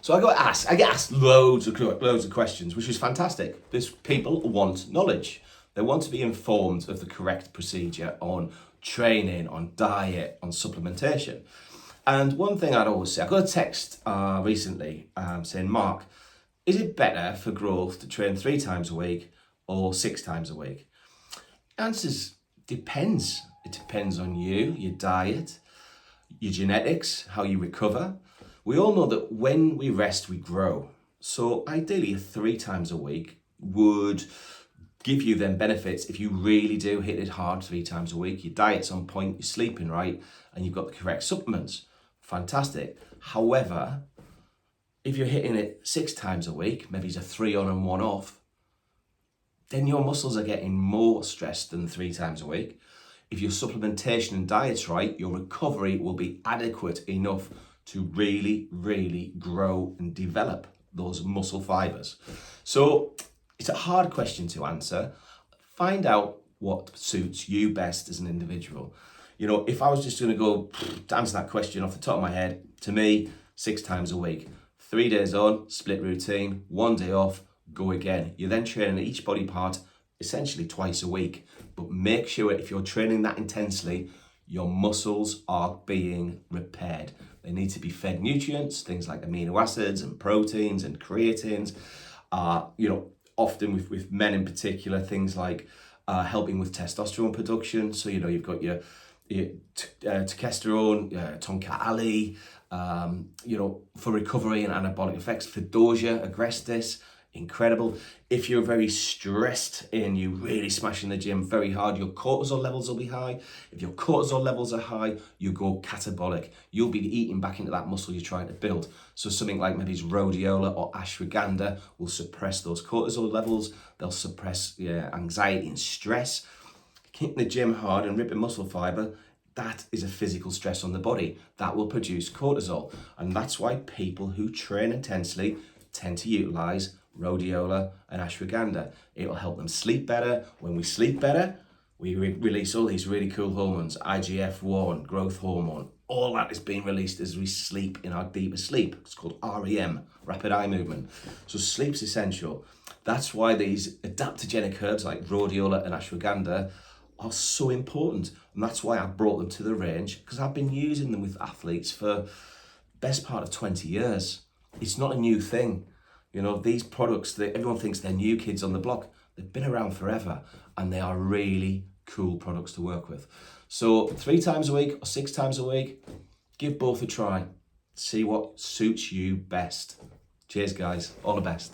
So I get asked loads of questions, which is fantastic. These people want knowledge. They want to be informed of the correct procedure on training, on diet, on supplementation. And one thing I'd always say, I got a text recently saying, Mark, is it better for growth to train 3 times a week or 6 times a week? Answers depends. It depends on you, your diet, your genetics, how you recover. We all know that when we rest, we grow. So ideally 3 times a week would give you them benefits if you really do hit it hard 3 times a week. Your diet's on point, you're sleeping right, and you've got the correct supplements. Fantastic. However, if you're hitting it 6 times a week, maybe it's a 3 on and 1 off, then your muscles are getting more stressed than 3 times a week. If your supplementation and diet's right, your recovery will be adequate enough to really, really grow and develop those muscle fibers. So it's a hard question to answer. Find out what suits you best as an individual. You know, if I was just going to go to answer that question off the top of my head, to me, 6 times a week. 3 days on, split routine, 1 day off, go again. You're then training each body part essentially twice a week. But make sure if you're training that intensely, your muscles are being repaired. They need to be fed nutrients, things like amino acids and proteins and creatines. Often with men in particular, things like helping with testosterone production. So, you've got your testosterone, tonka ali, for recovery and anabolic effects. Fedosia, agrestis, incredible. If you're very stressed and you really smashing the gym very hard, your cortisol levels will be high. If your cortisol levels are high, you go catabolic. You'll be eating back into that muscle you're trying to build. So something like maybe rhodiola or ashwagandha will suppress those cortisol levels. They'll suppress anxiety and stress. Hitting the gym hard and ripping muscle fiber, that is a physical stress on the body. That will produce cortisol. And that's why people who train intensely tend to utilize rhodiola and ashwagandha. It'll help them sleep better. When we sleep better, we release all these really cool hormones, IGF-1, growth hormone. All that is being released as we sleep in our deeper sleep. It's called REM, rapid eye movement. So sleep's essential. That's why these adaptogenic herbs like rhodiola and ashwagandha are so important. And that's why I brought them to the range, because I've been using them with athletes for best part of 20 years. It's not a new thing. These products, everyone thinks they're new kids on the block. They've been around forever, and they are really cool products to work with. So 3 times a week or 6 times a week, give both a try. See what suits you best. Cheers, guys. All the best.